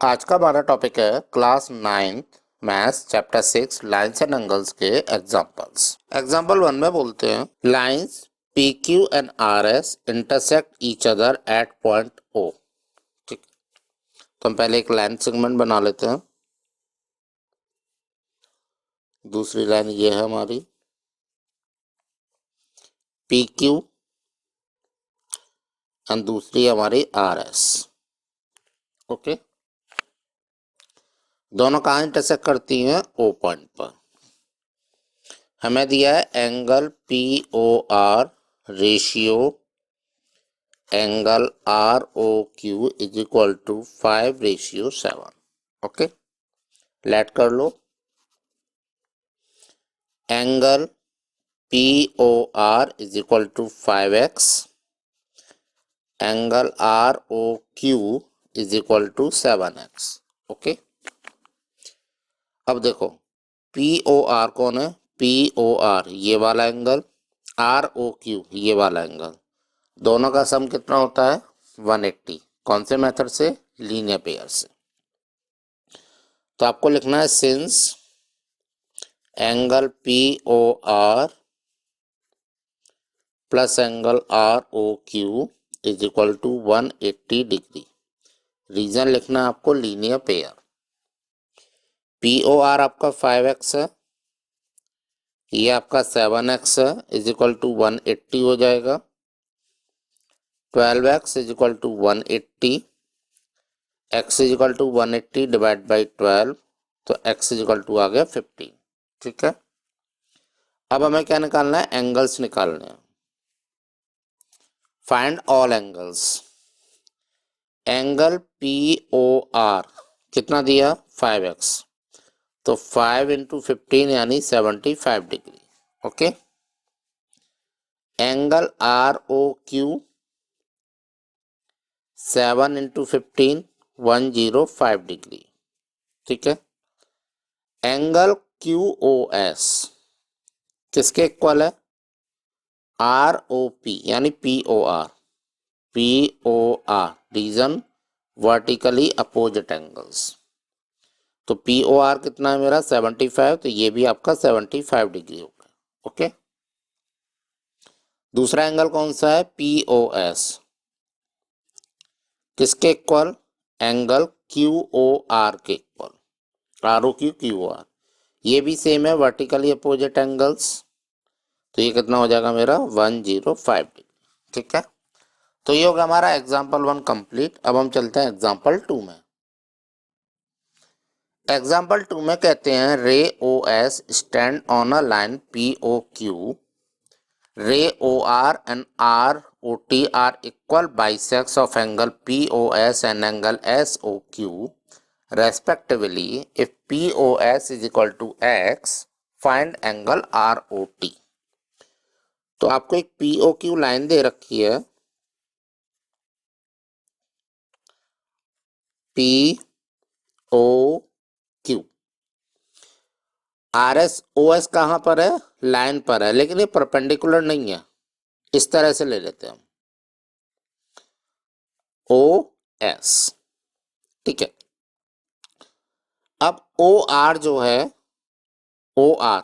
आज का हमारा टॉपिक है class 9th maths chapter 6 lines and angles के एग्जांपल्स। एग्जांपल 1 में बोलते हैं lines P Q and R S intersect each other at point O. ठीक, तो हम पहले एक लाइन सेगमेंट बना लेते हैं। दूसरी लाइन ये है हमारी पी क्यू एंड दूसरी हमारी आर एस। ओके, दोनों कहाँ इंटरसेक्ट करती हैं? ओ पॉइंट पर। हमें दिया है angle P O R ratio angle R O Q is equal to 5:7। Okay, let कर लो। Angle P O R is equal to 5x, angle R O Q is equal to 7x। Okay, अब देखो P O are कौन है? P O R ये वाला angle, R O Q ये वाला एंगल, दोनों का सम कितना होता है? 180। कौन से मेथड से? लीनियर पेयर से। तो आपको लिखना है since angle P O R plus angle R O Q is equal to 180 degree. Reason लिखना है आपको linear pair. P O R आपका 5x है, ये आपका 7x है, इज इक्वल टू 180 हो जाएगा। 12x is equal to 180, x is equal to 180 divide by 12, तो x इज इक्वल टू आ गया 15। ठीक है, अब हमें क्या निकालना है? एंगल्स निकालने हैं। Find all angles. Angle P O R कितना दिया? 5x, तो 5 इंटू 15 यानी 75 degree. Okay, angle R O Q 7 into 15 105 degree. ठीक है, एंगल क्यू ओ एस किसके इक्वल है? आर ओ पी यानी P O R. P O R reason vertically opposite angles. तो पी ओ आर कितना है मेरा? 75, तो ये भी आपका 75 डिग्री होगा। ओके, दूसरा एंगल कौन सा है? पी ओ एस किसके equal? Angle Q O R के equal. R O Q Q O R ये भी सेम है, वर्टिकली अपोजिट एंगल्स। तो ये कितना हो जाएगा मेरा? 105 डिग्री। ठीक है, तो ये होगा हमारा एग्जाम्पल 1 कंप्लीट। अब हम चलते हैं एग्जाम्पल 2 में। एग्जाम्पल 2 में कहते हैं ray O S stand on a line P O Q. Ray O R and R O T are equal bisects of angle P O S and angle S O Q respectively. If P O S is equal to X, find angle R O T. तो आपको एक P O Q line दे रखी है, P O Q. R S O S कहाँ पर है? Line पर है, लेकिन ये परपेंडिकुलर नहीं है। इस तरह से ले लेते हैं हम ओ एस। ठीक है, अब ओ आर जो है, ओ आर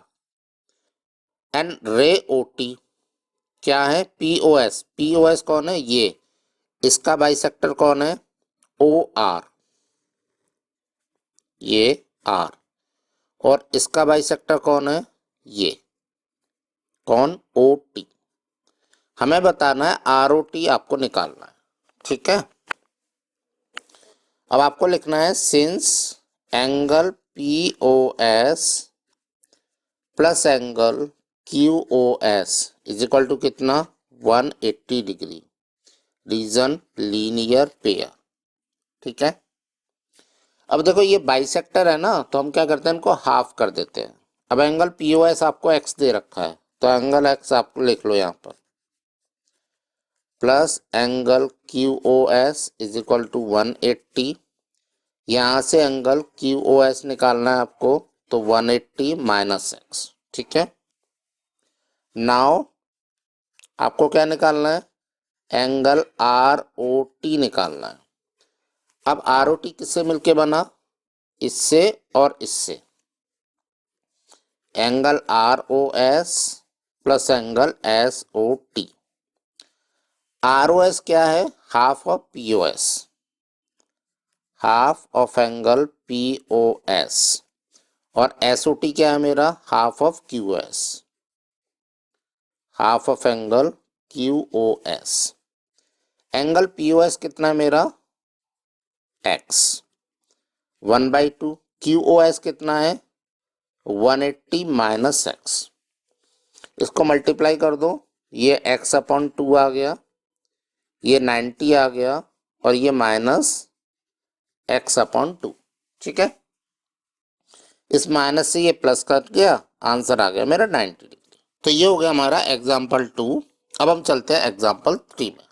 एंड रे ओ टी क्या है? P O S. P O S कौन है? ये। इसका बाइसेक्टर कौन है? ओ आर, ये आर। और इसका बाइसेक्टर कौन है? ये कौन? O T. हमें बताना है आर ओ टी, आपको निकालना है। ठीक है, अब आपको लिखना है since angle P O S plus angle Q O S is equal to कितना? 180 डिग्री। Reason linear pair. ठीक है, अब देखो ये बाइसेक्टर है ना, तो हम क्या करते हैं? इनको हाफ कर देते हैं। अब एंगल पी ओ एस आपको एक्स दे रखा है, तो एंगल एक्स आपको लिख लो यहाँ पर, plus angle Q O S is equal to 180। यहाँ से एंगल क्यू ओ एस निकालना है आपको, तो 180 माइनस एक्स। ठीक है, नाउ आपको क्या निकालना है? एंगल आर ओ टी निकालना है। अब ROT किससे मिलके बना, इससे और इससे, angle ROS plus angle SOT। ROS क्या है, half of POS, half of angle POS, और SOT क्या है मेरा, half of QOS, half of angle QOS। Angle POS कितना है मेरा, x, 1/2। QOS कितना है, 180 माइनस x। इसको मल्टीप्लाई कर दो, ये x/2 आ गया, ये 90 आ गया, और ये माइनस x/2। ठीक है, इस माइनस से ये प्लस कट गया, आंसर आ गया मेरा 90 डिग्री। तो ये हो गया हमारा एग्जाम्पल 2। अब हम चलते हैं एग्जाम्पल 3 में।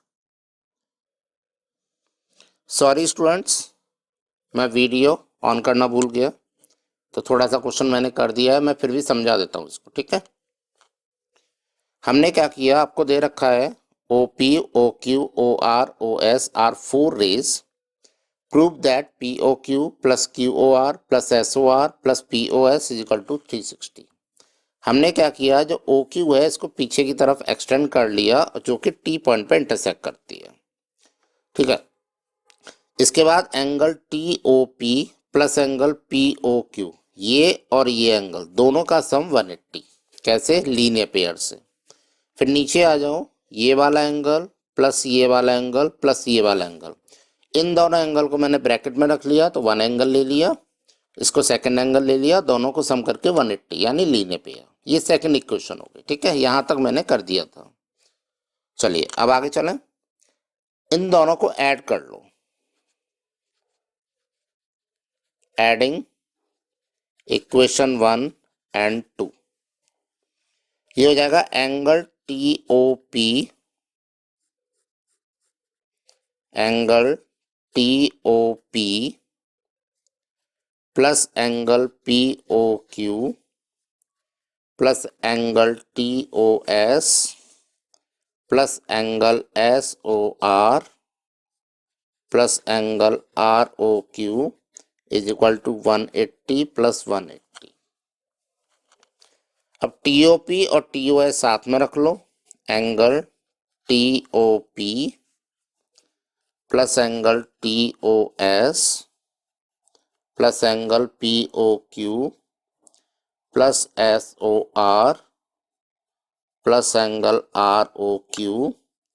सॉरी स्टूडेंट्स, मैं वीडियो ऑन करना भूल गया, तो थोड़ा सा क्वेश्चन मैंने कर दिया है, मैं फिर भी समझा देता हूँ इसको। ठीक है, हमने क्या किया, आपको दे रखा है OP, OQ, OR, OS are 4 rays, prove that POQ plus QOR plus SOR plus POS is equal to 360। हमने क्या किया, जो OQ है इसको पीछे की तरफ एक्सटेंड कर लिया, जो कि T पॉइंट पे इंटरसेक्ट करती है। ठीक है, इसके बाद angle TOP plus angle POQ, ये और ये एंगल दोनों का सम 180, कैसे, लीनियर पेयर से। फिर नीचे आ जाओ, ये वाला एंगल प्लस ये वाला एंगल प्लस ये वाला एंगल, इन दोनों एंगल को मैंने ब्रैकेट में रख लिया, तो 1 एंगल ले लिया, इसको सेकंड एंगल ले लिया, दोनों को सम करके 180 यानी लीनियर पेयर। ये सेकंड इक्वेशन हो गई। ठीक है, यहां तक मैंने कर दिया था। चलिए अब आगे चलें, इन दोनों को ऐड कर लो, एडिंग इक्वेशन 1 एंड 2, ये हो जाएगा angle TOP, angle TOP plus angle POQ plus angle TOS plus angle SOR plus angle ROQ is equal to 180 plus 180। अब TOP और TOS साथ में रख लो, angle TOP plus angle TOS plus angle POQ plus SOR plus angle ROQ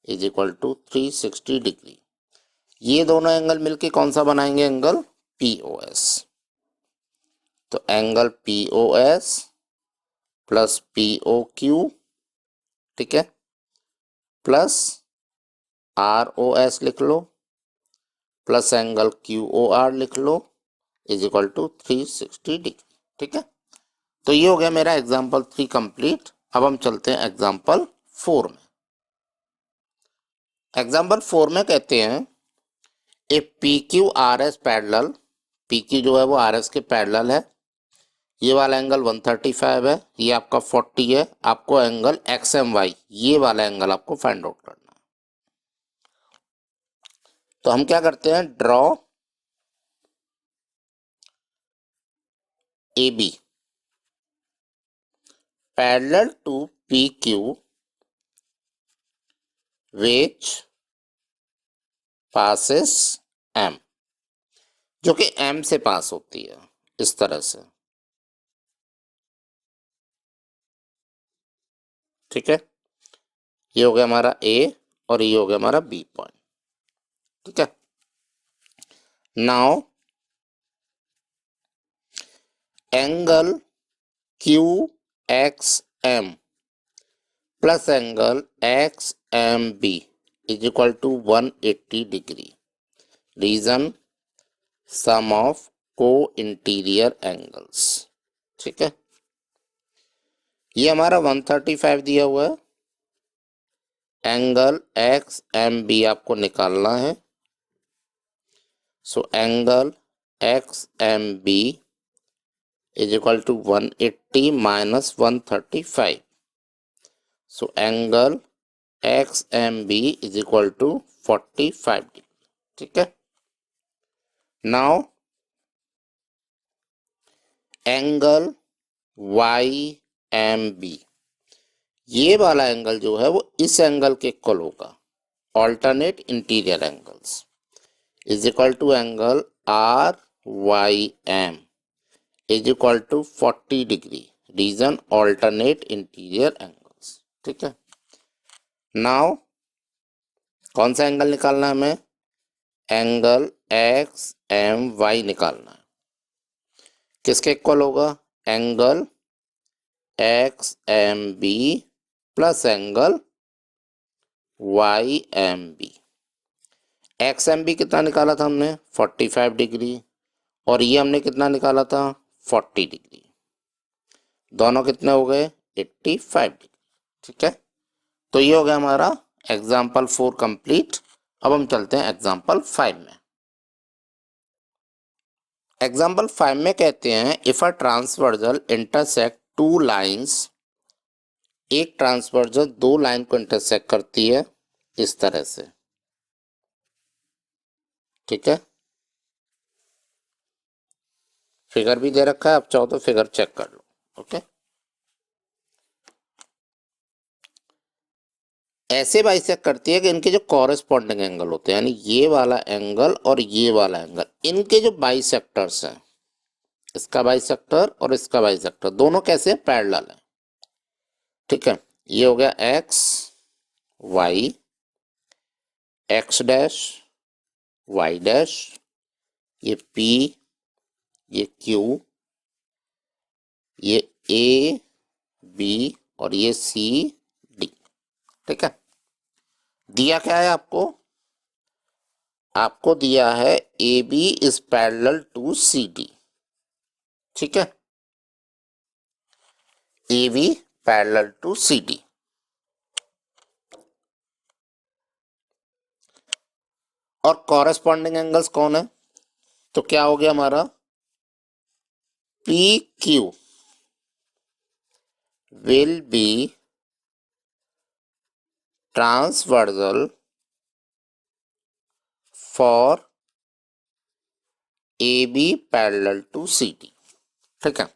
is equal to 360 degree. ये दोनों angle मिलके कौन सा बनाएंगे, एंगल POS। तो एंगल POS प्लस POQ, ठीक है, प्लस ROS लिख लो, प्लस एंगल QOR लिख लो, इज इक्वल टू 360 डिग्री। ठीक है, तो ये हो गया मेरा एग्जाम्पल 3 कंप्लीट। अब हम चलते हैं एग्जाम्पल 4 में। एग्जाम्पल 4 में कहते हैं ए PQRS पैरेलल, PQ जो है वो RS के पैरेलल है, ये वाला एंगल 135 है, ये आपका 40 है, आपको एंगल XMY ये वाला एंगल आपको फाइंड आउट करना है। तो हम क्या करते हैं, draw AB parallel to PQ which passes M, जो कि M से पास होती है, इस तरह से। ठीक है, ये हो गया हमारा A और ये हो गया हमारा B पॉइंट। ठीक है, now angle QXM plus angle XMB is equal to 180 degree. Reason, sum of को इंटीरियर एंगल्स। ठीक है, ये हमारा 135 दिया हुआ है, एंगल XMB आपको निकालना है। So angle XMB is equal to 180 minus 135। So angle XMB is equal to 45 degree. ठीक है, नाउ एंगल YMB, ये वाला एंगल जो है वो इस एंगल के इक्वल होगा, alternate interior angles is equal to angle RYM is equal to 40 degree, reason alternate interior angles. ठीक है, नाउ कौन सा एंगल निकालना है हमें? एंगल XMY निकालना है। किसके इक्वल होगा? Angle XMB plus angle YMB। XMB कितना निकाला था हमने? 45 डिग्री, और ये हमने कितना निकाला था? 40 डिग्री। दोनों कितने हो गए? 85 डिग्री। ठीक है, तो ये हो गया हमारा एग्जाम्पल 4 कंप्लीट। अब हम चलते हैं एग्जाम्पल 5 में। एग्जाम्पल 5 में कहते हैं if a transversal intersect two lines, एक ट्रांसवर्जल दो लाइन को इंटरसेक्ट करती है इस तरह से। ठीक है, फिगर भी दे रखा है, आप चाहो तो फिगर चेक कर लो। ओके, ऐसे बाइसेक्ट करती है कि इनके जो कॉरेस्पॉन्डिंग एंगल होते हैं, यानी ये वाला एंगल और ये वाला एंगल, इनके जो बाइसेक्टर्स हैं, इसका बाइसेक्टर और इसका बाइसेक्टर, दोनों कैसे? पैरेलल है। ठीक है, ये हो गया X Y, X dash Y dash, ये पी, ये क्यू, ये ए बी और ये सी डी। ठीक है, दिया क्या है आपको? आपको दिया है A B is parallel to C D. ठीक है, A B parallel to C D. और कॉरेस्पॉन्डिंग एंगल्स कौन है? तो क्या हो गया हमारा? P Q will be transversal for A B parallel to C D. ठीक है,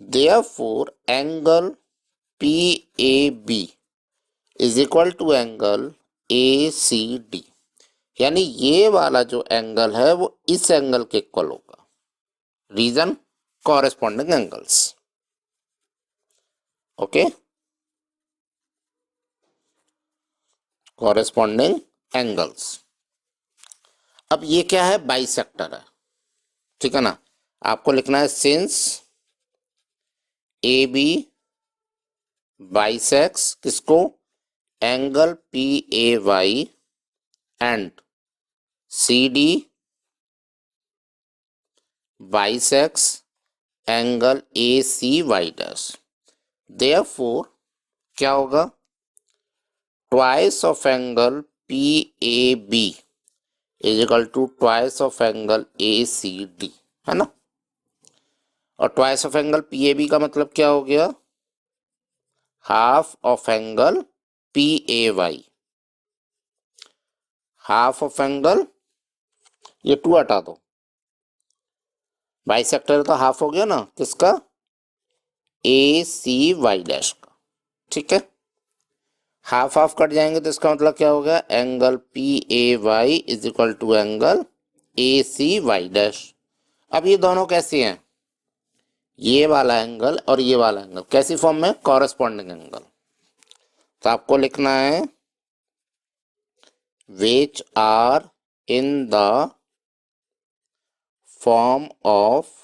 therefore angle P A B is equal to angle A C D, यानी ये वाला जो एंगल है वो इस एंगल के इक्वल होगा, reason corresponding angles. Okay, corresponding angles. अब ये क्या है? बाइसेक्टर है। ठीक है ना, आपको लिखना है सिंस ए बी बाइसेक्स किसको? Angle P A Y and C D bisects angle A C Y dash. Therefore क्या होगा? Twice of angle P A B is equal to twice of angle A C D, है ना। और twice of angle P A B का मतलब क्या हो गया? Half of angle P A Y, half of angle, ये टू हटा दो, बाइसेक्टर तो हाफ हो गया ना किसका? ए सी वाई डैश का। ठीक है, हाफ हाफ कट जाएंगे तो इसका मतलब क्या हो गया? Angle P A Y is equal to angle A C Y dash. अब ये दोनों कैसे हैं? ये वाला एंगल और ये वाला एंगल कैसी फॉर्म में? Corresponding angle. तो आपको लिखना है which are in the form of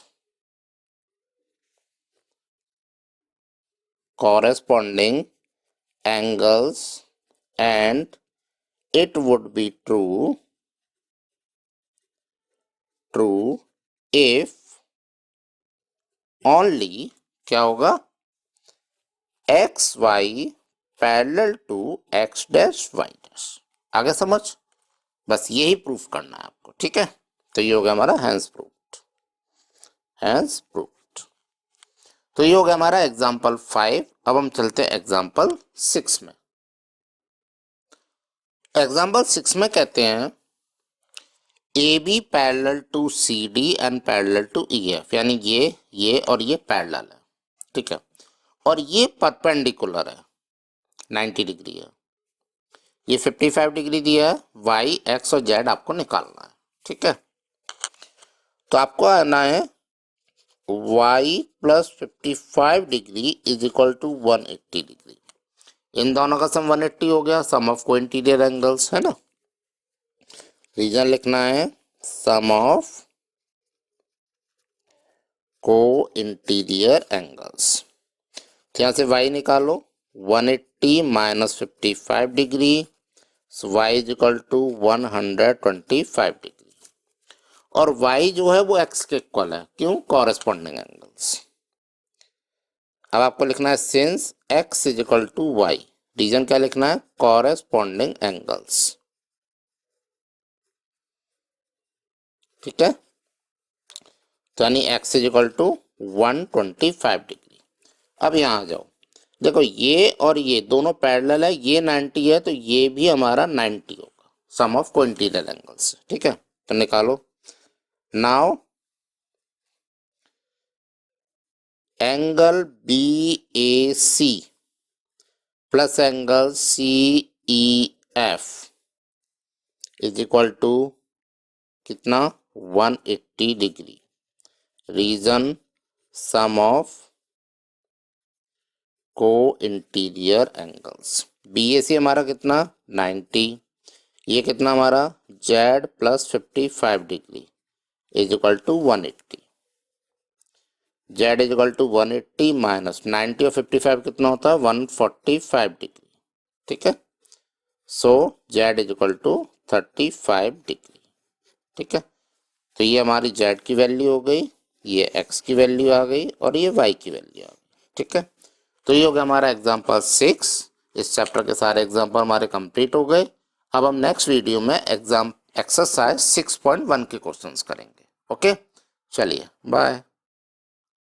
corresponding angles and it would be true if only क्या होगा? X Y parallel to X dash Y dash. आगे समझ? बस यही प्रूफ करना है आपको। ठीक है, तो ये हो गया हमारा हैंस प्रूफ्ड, हैंस प्रूफ्ड। तो ये हो गया हमारा एग्जाम्पल 5। अब हम चलते हैं एग्जाम्पल 6 में। एग्जाम्पल 6 में कहते हैं A B parallel to C D and parallel to E F, यानी ये और ये पैरेलल है, ठीक है, और ये परपेंडिकुलर है, 90 डिग्री है, ये 55 डिग्री दिया है, वाई एक्स और जेड आपको निकालना है, ठीक है। तो आपको आना है y plus 55 degree is equal to 180 degree. इन दोनों का सम 180 हो गया, सम ऑफ को इंटीरियर एंगल्स है ना। रीजन लिखना है सम ऑफ को इंटीरियर एंगल्स। तो यहाँ से y निकालो, 180 minus 55 degree, y is equal to 125 degree, और y जो है वो x के इक्वल है, क्यों, कॉरेस्पॉन्डिंग एंगल्स। अब आपको लिखना है since x is equal to y, reason क्या लिखना है, कॉरेस्पॉन्डिंग एंगल्स, ठीक है। तो यानी x is equal to 125 degree. अब यहाँ आ जाओ, देखो ये और ये दोनों पैरेलल है, ये 90 है तो ये भी हमारा 90 होगा, सम ऑफ को इंटीरियर एंगल्स, ठीक है। तो निकालो, now angle BAC plus angle CEF is equal to कितना, 180 डिग्री। रीजन सम ऑफ को इंटीरियर एंगल्स। BAC हमारा कितना, 90, ये कितना हमारा Z plus 55 degree is equal to 180, Z is equal to 180 minus 90 और 55 कितना होता है, 145 डिग्री, ठीक है। So Z is equal to 35 degree, ठीक है। तो ये हमारी Z की वैल्यू हो गई, ये X की वैल्यू आ गई और ये Y की वैल्यू आ गई, ठीक है। तो ये हो गया हमारा एग्जाम्पल 6। इस चैप्टर के सारे एग्जाम्पल हमारे कंप्लीट हो गए। अब हम नेक्स्ट वीडियो में एक्सरसाइज 6.1 के क्वेश्चंस करेंगे। ओके, चलिए बाय।